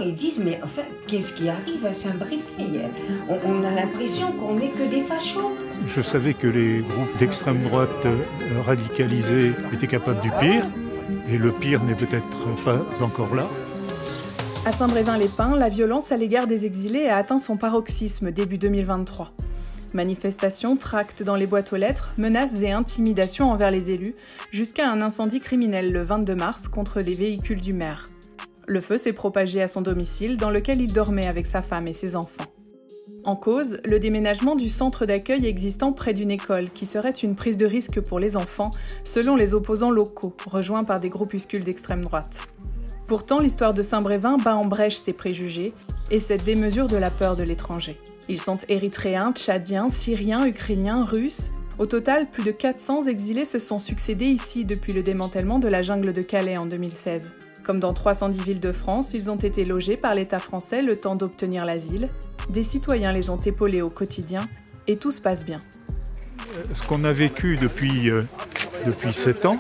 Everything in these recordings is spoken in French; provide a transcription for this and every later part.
ils disent, mais enfin, qu'est-ce qui arrive à Saint-Brévin? On a l'impression qu'on n'est que des fachos. Je savais que les groupes d'extrême droite radicalisés étaient capables du pire, et le pire n'est peut-être pas encore là. À Saint-Brévin-les-Pins, la violence à l'égard des exilés a atteint son paroxysme début 2023. Manifestations, tracts dans les boîtes aux lettres, menaces et intimidations envers les élus, jusqu'à un incendie criminel le 22 mars contre les véhicules du maire. Le feu s'est propagé à son domicile, dans lequel il dormait avec sa femme et ses enfants. En cause, le déménagement du centre d'accueil existant près d'une école, qui serait une prise de risque pour les enfants, selon les opposants locaux, rejoints par des groupuscules d'extrême droite. Pourtant, l'histoire de Saint-Brévin bat en brèche ces préjugés et cette démesure de la peur de l'étranger. Ils sont érythréens, tchadiens, syriens, ukrainiens, russes. Au total, plus de 400 exilés se sont succédés ici depuis le démantèlement de la jungle de Calais en 2016. Comme dans 310 villes de France, ils ont été logés par l'État français le temps d'obtenir l'asile. Des citoyens les ont épaulés au quotidien et tout se passe bien. Ce qu'on a vécu depuis 7 ans,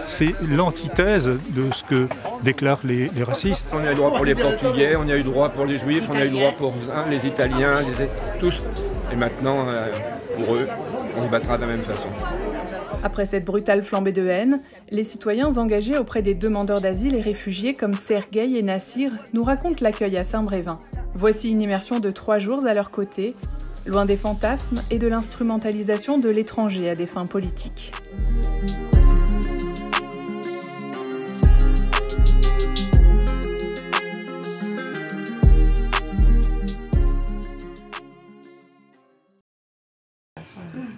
c'est l'antithèse de ce que déclarent les racistes. On a eu droit pour les Portugais, on a eu droit pour les Juifs, on a eu droit pour les Italiens, tous. Et maintenant, pour eux, on se battra de la même façon. Après cette brutale flambée de haine, les citoyens engagés auprès des demandeurs d'asile et réfugiés comme Sergueï et Nassir nous racontent l'accueil à Saint-Brévin. Voici une immersion de 3 jours à leur côté, loin des fantasmes et de l'instrumentalisation de l'étranger à des fins politiques.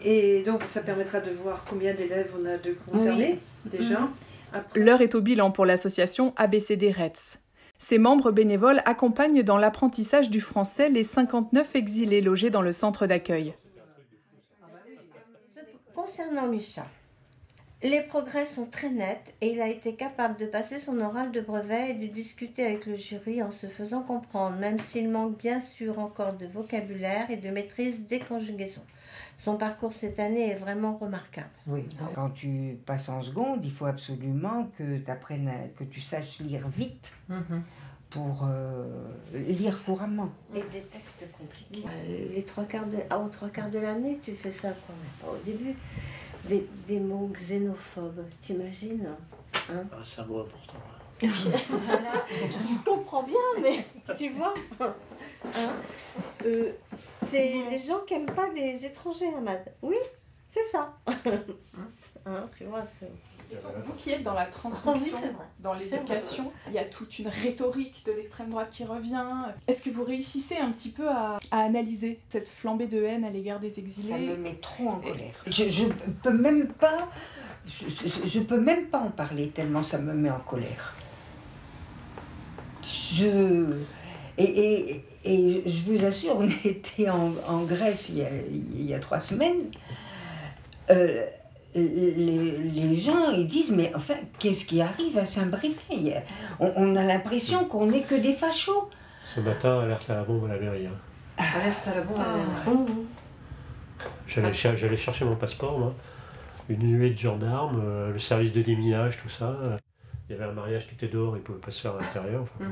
Et donc ça permettra de voir combien d'élèves on a de concernés déjà. L'heure est au bilan pour l'association ABCD Retz. Ses membres bénévoles accompagnent dans l'apprentissage du français les 59 exilés logés dans le centre d'accueil. Concernant Micha, les progrès sont très nets et il a été capable de passer son oral de brevet et de discuter avec le jury en se faisant comprendre, même s'il manque bien sûr encore de vocabulaire et de maîtrise des conjugaisons. Son parcours cette année est vraiment remarquable. Oui, quand tu passes en seconde, il faut absolument que tu apprennes, que tu saches lire vite pour lire couramment. Et des textes compliqués. Les aux 3/4 de l'année, tu fais ça quand même pas au début. Des mots xénophobes, t'imagines hein? C'est un mot important. Voilà. Je comprends bien, mais tu vois. C'est les gens qui n'aiment pas les étrangers, Ahmad. Oui, c'est ça. Tu vois, Vous qui êtes dans la transmission, dans l'éducation, il y a toute une rhétorique de l'extrême droite qui revient. Est-ce que vous réussissez un petit peu à analyser cette flambée de haine à l'égard des exilés? Ça me met trop en colère. Je peux même pas en parler tellement ça me met en colère. Et je vous assure, on était en Grèce il y a 3 semaines. Les gens, ils disent, mais enfin, qu'est-ce qui arrive à Saint-Brévin? On a l'impression qu'on n'est que des fachos. Ce matin, alerte à la bombe à la mairie. Alerte à la bombe à la mairie. J'allais chercher mon passeport, moi. Une nuée de gendarmes, le service de déminage, tout ça. Il y avait un mariage qui était dehors, ils ne pouvaient pas se faire à l'intérieur. Enfin,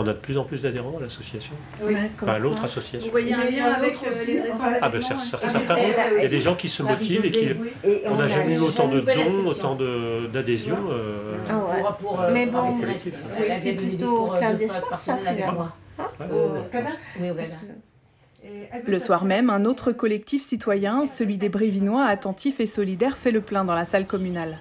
On a de plus en plus d'adhérents à l'association. Oui. Enfin, l'autre association. Vous voyez un lien avec les Ah ben certains. Il y a des gens qui se motivent et qui... On n'a jamais eu autant de dons, autant d'adhésions. Mais bon, c'est plutôt plein d'espoir, ça, finalement. Le soir même, un autre collectif citoyen, celui des Brévinois attentifs et solidaires, fait le plein dans la salle communale.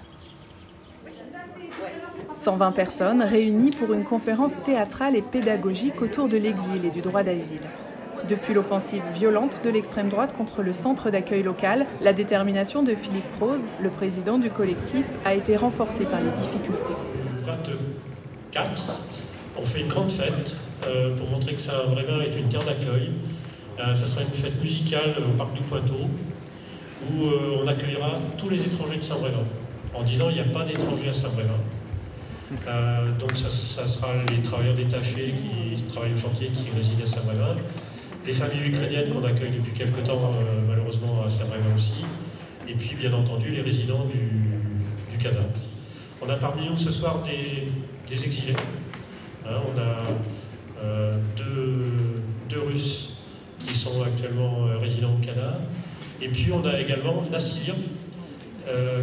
120 personnes réunies pour une conférence théâtrale et pédagogique autour de l'exil et du droit d'asile. Depuis l'offensive violente de l'extrême droite contre le centre d'accueil local, la détermination de Philippe Rose, le président du collectif, a été renforcée par les difficultés. Le 24, on fait une grande fête pour montrer que Saint-Brévin est une terre d'accueil. Ça sera une fête musicale au parc du Pointeau où on accueillera tous les étrangers de Saint-Brévin en disant qu'il n'y a pas d'étrangers à Saint-Brévin. Donc ça sera les travailleurs détachés qui travaillent au chantier qui résident à Saint-Brévin, les familles ukrainiennes qu'on accueille depuis quelque temps malheureusement à Saint-Brévin aussi, et puis bien entendu les résidents du Canada. On a parmi nous ce soir des exilés, On a deux Russes qui sont actuellement résidents au Canada. Et puis on a également Nassir,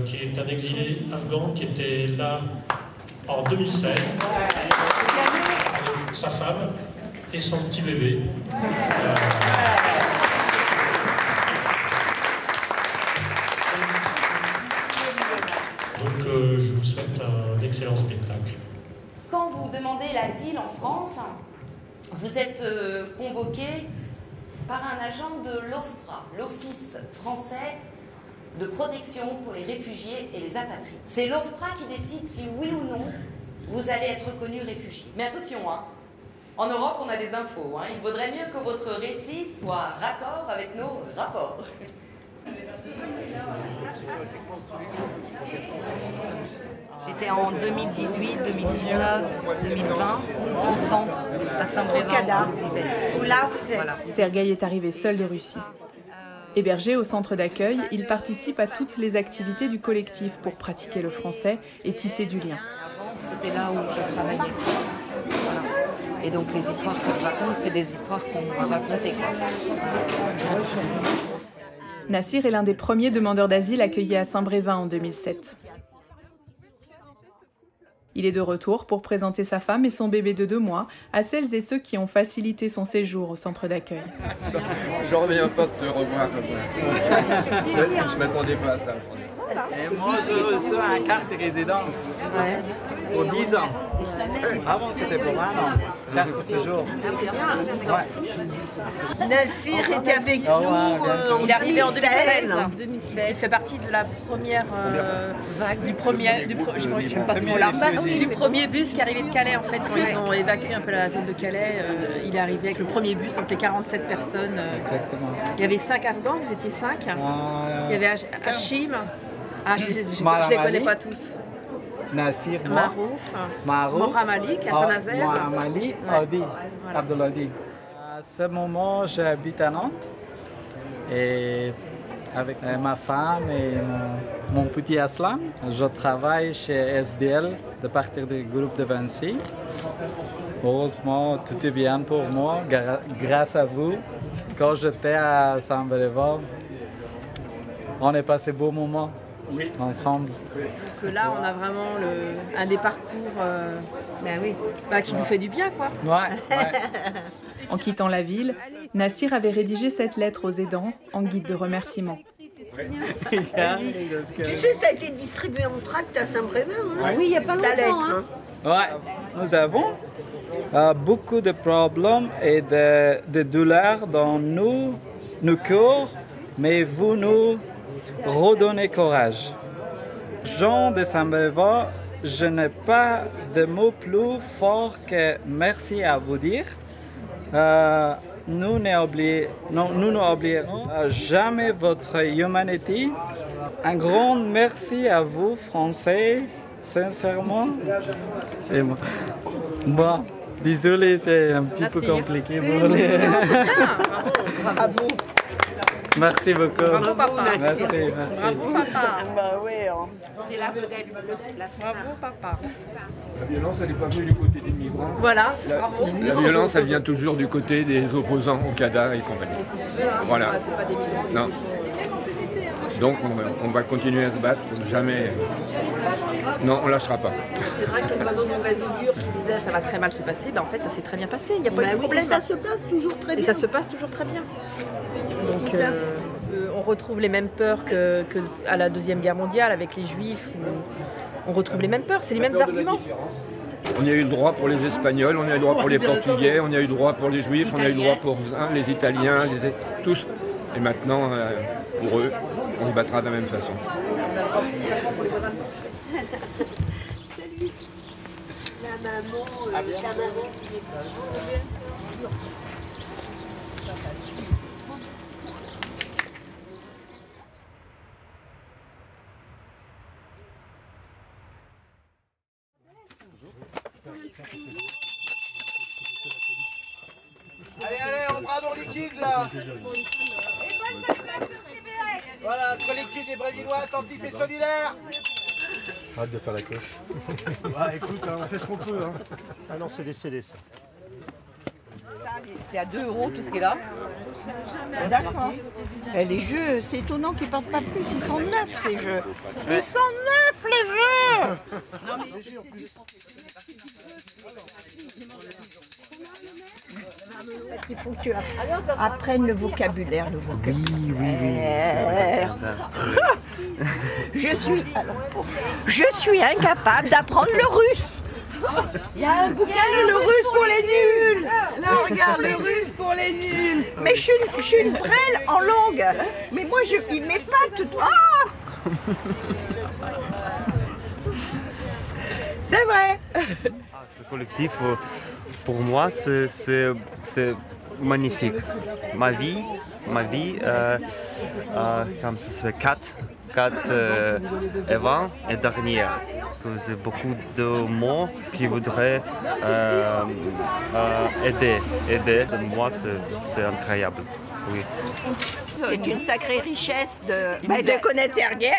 qui est un exilé afghan qui était là en 2016, avec sa femme et son petit bébé. Donc je vous souhaite un excellent spectacle. Quand vous demandez l'asile en France, vous êtes convoqué par un agent de l'OFPRA, l'Office français de protection pour les réfugiés et les apatrides. C'est l'OFPRA qui décide si oui ou non vous allez être reconnu réfugié. Mais attention, hein, en Europe on a des infos. Hein, il vaudrait mieux que votre récit soit raccord avec nos rapports. J'étais en 2018, 2019, 2020 au centre à Saint-Brévin. Là vous êtes. Voilà. Sergueï est arrivé seul de Russie. Hébergé au centre d'accueil, il participe à toutes les activités du collectif pour pratiquer le français et tisser du lien. Avant, c'était là où je travaillais. Voilà. Et donc les histoires qu'on raconte, c'est des histoires qu'on va raconter. Nassir est l'un des premiers demandeurs d'asile accueillis à Saint-Brévin en 2007. Il est de retour pour présenter sa femme et son bébé de 2 mois à celles et ceux qui ont facilité son séjour au centre d'accueil. Je reviens pas de te revoir. Je m'attendais pas à ça. Et moi, je reçois une carte de résidence pour 10 ans. Avant, c'était pour 1 an. Carte de séjour. Nassir était avec nous. Il est arrivé en 2016. Il fait partie de la première vague, du premier bus qui est arrivé de Calais en fait quand ils ont évacué un peu la zone de Calais. Il est arrivé avec le premier bus, donc les 47 personnes. Exactement. Il y avait 5 Afghans, vous étiez 5. Il y avait Hachim. Ah, je ne les connais pas tous. Nassir, Marouf, Moura Malik, Hassan Azer. Moura Malik, Audi, Abdouladi. À ce moment, j'habite à Nantes et avec ma femme et mon petit Aslan, je travaille chez SDL de partir du groupe de Vinci. Heureusement, tout est bien pour moi, grâce à vous. Quand j'étais à Saint-Brévin, on a passé beaux moments. Oui. Ensemble. Donc là, on a vraiment un des parcours qui nous fait du bien, quoi. Ouais. En quittant la ville, Nassir avait rédigé cette lettre aux aidants en guide de remerciement. Tu sais, ça a été distribué en tract à Saint-Brévin. Hein. Oui, il n'y a pas longtemps. Hein. Ouais, nous avons beaucoup de problèmes et de douleurs dans nos cœurs, mais vous nous redonnez courage. Jean de Saint-Brévin, je n'ai pas de mots plus forts que merci à vous dire. Nous n'oublierons jamais votre humanité. Un grand merci à vous, Français, sincèrement. Et moi. Bon, désolé, c'est un petit peu compliqué pour les... Bravo. Merci beaucoup. Bravo, papa. Merci. Bravo, papa. Bah ouais, hein. C'est la vedette. Bravo, papa. La violence, elle n'est pas venue du côté des migrants. Voilà, bravo. La violence, elle vient toujours du côté des opposants au CADA et compagnie. Voilà. C'est pas des migrants. Non. Donc on va continuer à se battre pour jamais... Non, on ne lâchera pas. C'est vrai que les oiseaux de mauvaise augure qui disaient ça va très mal se passer, en fait ça s'est très bien passé, il n'y a pas eu de problème. Et ça se passe toujours très bien. Et ça se passe toujours très bien. Donc on retrouve les mêmes peurs qu'à la Deuxième Guerre mondiale avec les Juifs. On retrouve les mêmes peurs, c'est les mêmes arguments. On a eu le droit pour les Espagnols, on a eu le droit pour les Portugais, on a eu le droit pour les Juifs, on a eu le droit pour les Italiens, tous. Et maintenant, pour eux, on se battra de la même façon. Salut. La maman, qui est Allez, on bras dans liquide là. Voilà, collectif des Brésillois, attentifs et solidaires. Hâte de faire la coche. Bah écoute, on fait ce qu'on peut. Hein. Ah non, c'est des CD ça. C'est à 2 € tout ce qui est là. D'accord. Les jeux, c'est étonnant qu'ils ne partent pas plus. Ils sont neufs ces jeux. Ils sont neufs les jeux. Il faut que tu apprennes le vocabulaire. Oui. Je suis incapable d'apprendre le russe. Il y a un bouquin, le russe pour les nuls. Là, regarde, le russe pour les nuls. Mais je suis une brêle en langue. Mais moi, il m'épate. Ah c'est vrai. Ce collectif, pour moi, c'est magnifique. Ma vie, comme ça se fait 4 avant et dernière. C'est beaucoup de mots qui voudraient aider. Moi, c'est incroyable. Oui. C'est une sacrée richesse de connaître Sergueï.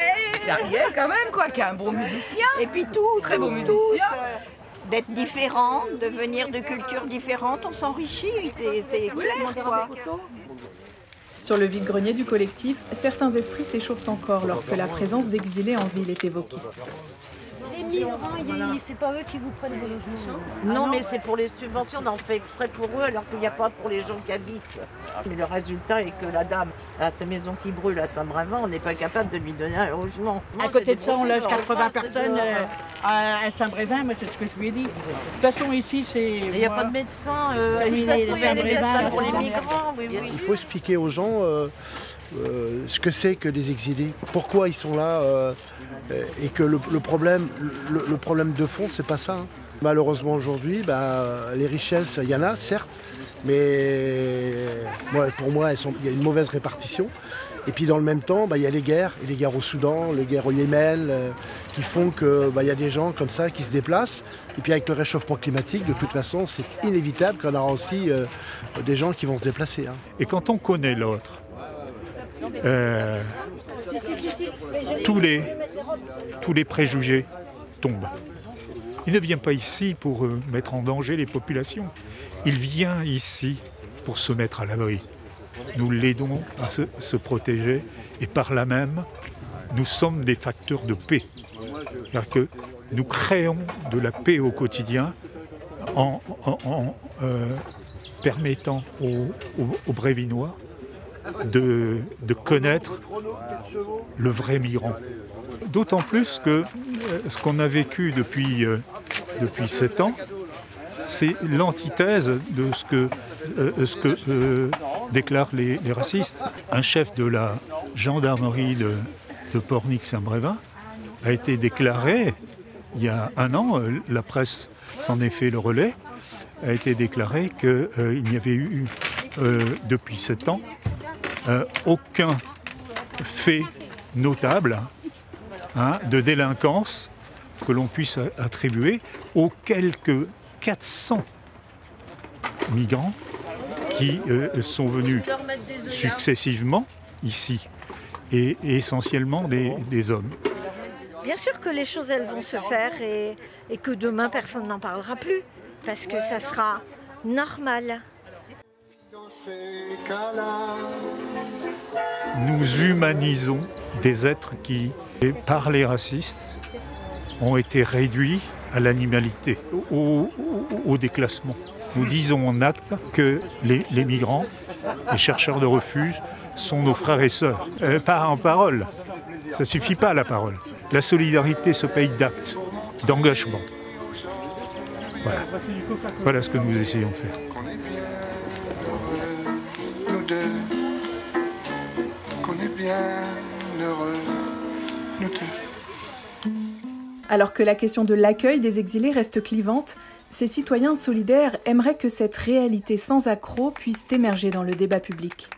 Sergueï quand même, quoi, qui est un bon musicien. Et puis tout, très beau musicien. D'être différent, de venir de cultures différentes, on s'enrichit, c'est clair, quoi. Sur le vide-grenier du collectif, certains esprits s'échauffent encore lorsque la présence d'exilés en ville est évoquée. Les migrants, c'est pas eux qui vous prennent vos logements. Non, mais c'est pour les subventions, on en fait exprès pour eux, alors qu'il n'y a pas pour les gens qui habitent. Mais le résultat est que la dame, à sa maison qui brûle à Saint-Brévin, on n'est pas capable de lui donner un logement. À côté de ça, on loge 80 personnes à Saint-Brévin, moi c'est ce que je lui ai dit. De toute façon, ici, c'est... Il n'y a pas de médecin, il y a des médecins pour les migrants. Oui. Il faut expliquer aux gens ce que c'est que les exilés, pourquoi ils sont là, et que le problème de fond, c'est pas ça. Hein. Malheureusement aujourd'hui, les richesses, il y en a certes, mais pour moi, il y a une mauvaise répartition. Et puis dans le même temps, il y a les guerres, et les guerres au Soudan, les guerres au Yémen, qui font qu'il y a des gens comme ça qui se déplacent. Et puis avec le réchauffement climatique, de toute façon, c'est inévitable qu'on aura aussi des gens qui vont se déplacer. Hein. Et quand on connaît l'autre, tous les préjugés tombent. Il ne vient pas ici pour mettre en danger les populations. Il vient ici pour se mettre à l'abri. Nous l'aidons à se protéger et par là même, nous sommes des facteurs de paix. C'est-à-dire que nous créons de la paix au quotidien en permettant aux Brévinois de connaître le vrai migrant. D'autant plus que ce qu'on a vécu depuis 7 ans, c'est l'antithèse de ce que déclarent les racistes. Un chef de la gendarmerie de Pornic-Saint-Brévin a été déclaré, il y a 1 an, la presse s'en est fait le relais, a été déclaré qu'il n'y avait eu, depuis 7 ans, aucun fait notable de délinquance que l'on puisse attribuer aux quelques 400 migrants qui sont venus successivement ici, et essentiellement des hommes. Bien sûr que les choses elles vont se faire et que demain personne n'en parlera plus, parce que ça sera normal. Nous humanisons des êtres qui, par les racistes, ont été réduits à l'animalité, au déclassement. Nous disons en acte que les migrants, les chercheurs de refuge, sont nos frères et sœurs. Pas en parole, ça ne suffit pas la parole. La solidarité se paye d'actes, d'engagement. Voilà ce que nous essayons de faire. Nous deux, qu'on est bien heureux, nous deux. Alors que la question de l'accueil des exilés reste clivante, ces citoyens solidaires aimeraient que cette réalité sans accroc puisse émerger dans le débat public.